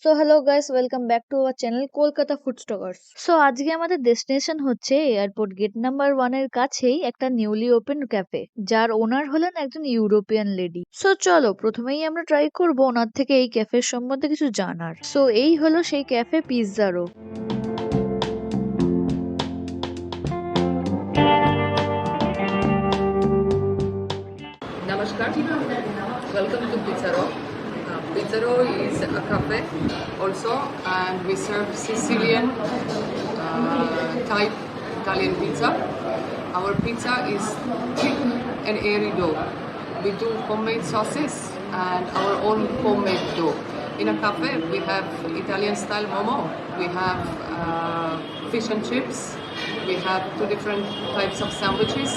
So hello guys, welcome back to our channel Kolkata food stalkers. So আজকে আমাদের destination হচ্ছে airport gate number 1 এর কাছেই একটা নিউলি ওপেন ক্যাফে, যার ওনার হলেন একজন ইউরোপিয়ান লেডি। সো চলো প্রথমেই আমরা ট্রাই করব ওনার থেকে এই ক্যাফের সম্বন্ধে কিছু জানার। সো এই হলো সেই cafe পিৎজারো। Namaskar, welcome to Pizzaro. Pizzaro is a cafe also, and we serve Sicilian type Italian pizza. Our pizza is thick and airy dough. We do homemade sauces and our own homemade dough. In a cafe, we have Italian style momo, we have fish and chips, we have two different types of sandwiches.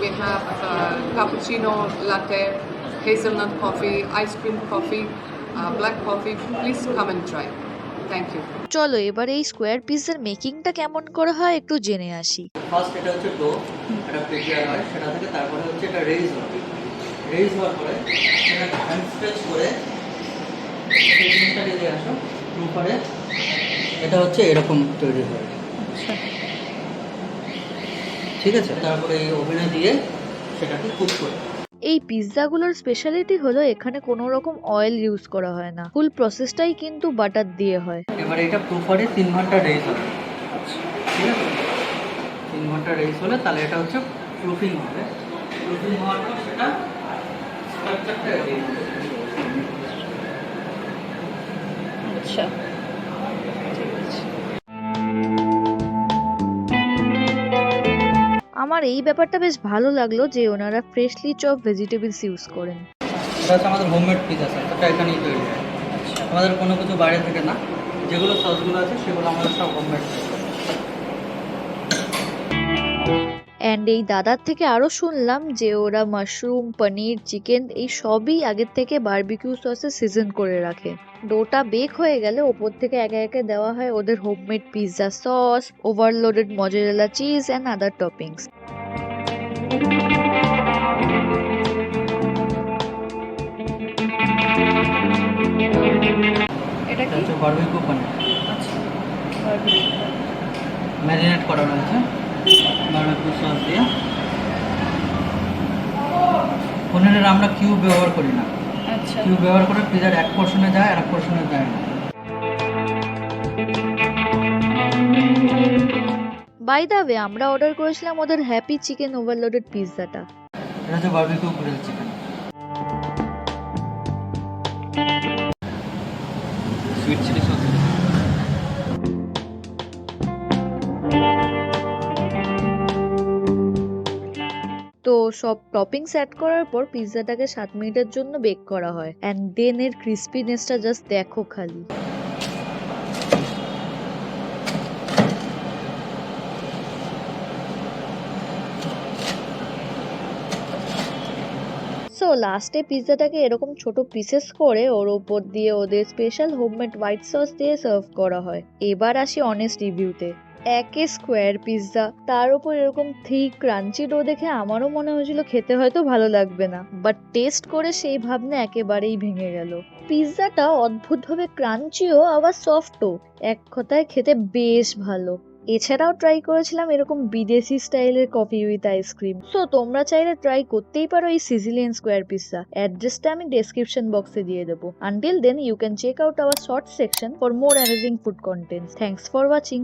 We have cappuccino, latte, hazelnut coffee, ice cream coffee, black coffee. Please come and try. Thank you. চলো এবার এই square পিৎজার মেকিংটা কেমন করে হয় একটু জেনে আসি। First এটা হচ্ছে ডো, এটা প্রিপেয়ার হয়, সেটা থেকে তারপরে হচ্ছে এটা রেইজ হয়। রেইজ হওয়ার পরে সেটা হ্যান্ড স্ট্রেচ করে সেই জিনিসটা দিয়ে আসো উপরে, এটা হচ্ছে এরকম তৈরি হয়। ঠিক আছে, তারপরে এই ওভেনে দিয়ে সেটাকে কুক করে। এই পিৎজাগুলোর স্পেশালিটি হলো এখানে কোনো রকম অয়েল ইউজ করা হয় না, ফুল প্রসেসটাই কিন্তু বাটার দিয়ে হয়। এবারে এটা প্রপারে 3 ঘন্টা রেইজ হবে। ঠিক আছে, 3 ঘন্টা রেইজ হলে তাহলে এটা হচ্ছে প্রুফিং হবে। প্রুফিং হওয়ার পর সেটা স্ট্রাকচারটা রেডি হবে। আচ্ছা, আমার এই ব্যাপারটা বেশ ভালো লাগলো যে ওনারা ফ্রেশলি চপ ভেজিটেবলস ইউজ করেন। এটা হচ্ছে আমাদের হোমমেড পিৎজা স্যার, এটা এখানেই তৈরি হয়। আমাদের কোনো কিছু বাইরে থেকে না, যেগুলো সসগুলো আছে সেগুলো আমাদের সব হোমমেড। অ্যান্ড এই দাদার থেকে আরো শুনলাম যে ওরা মাশরুম, পনির, চিকেন এই সবই আগের থেকে বারবিকিউ সসে সিজন করে রাখে। ডোটা বেক হয়ে গেলে ওপর থেকে একে একে দেওয়া হয় ওদের homemade pizza sauce, overloaded mozzarella cheese and other toppings. এটা হচ্ছে বারবিকিউ পনির। আচ্ছা, ম্যারিনেট করা রয়েছে বারবিকিউ সস দিয়ে। পনিরের আমরা কিউব ব্যবহার করি না। আচ্ছা, কিউব ব্যবহার করে পিৎজার এক পোর্শনে যায় আর এক পোর্শনে যায় না। বাই দ্য ওয়ে, আমরা অর্ডার করেছিলাম ওদের হ্যাপি চিকেন ওভারলোডেড পিৎজাটা। এটা হচ্ছে barbecue grill chicken. Sweet chilli sauce. তো সব টপিংস অ্যাড করার পর পিৎজাটাকে 7 মিনিটের জন্য বেক করা হয়, অ্যান্ড দেন এর ক্রিস্পিনেসটা জাস্ট দেখো খালি। সো লাস্টে পিৎজাটাকে এরকম ছোট পিসেস করে ওর উপর দিয়ে ওদের স্পেশাল হোমমেড হোয়াইট সস দিয়ে সার্ভ করা হয়। এবার আসি অনেস্ট রিভিউতে। একে স্কোয়ার পিৎজা, তার উপর এরকম থিক ক্রাঞ্চি ডো দেখে আমারও মনে হয়েছিল খেতে হয়তো ভালো লাগবে না, বাট টেস্ট করে সেই ভাবনা একেবারেই ভেঙে গেল। পিৎজাটা অদ্ভুতভাবে ক্রাঞ্চিও আবার সফটও, এক কথায় খেতে বেশ ভালো। এছাড়াও ট্রাই করেছিলাম এরকম বিদেশি স্টাইলের কফি উইথ আইসক্রিম। সো তোমরা চাইলে ট্রাই করতেই পারো এই সিজিলিয়ান স্কোয়ার পিৎজা। অ্যাড্রেসটা আমি ডেসক্রিপশন বক্সে দিয়ে দেবো। Until then you can check out our short section for more amazing food contents. Thanks for watching.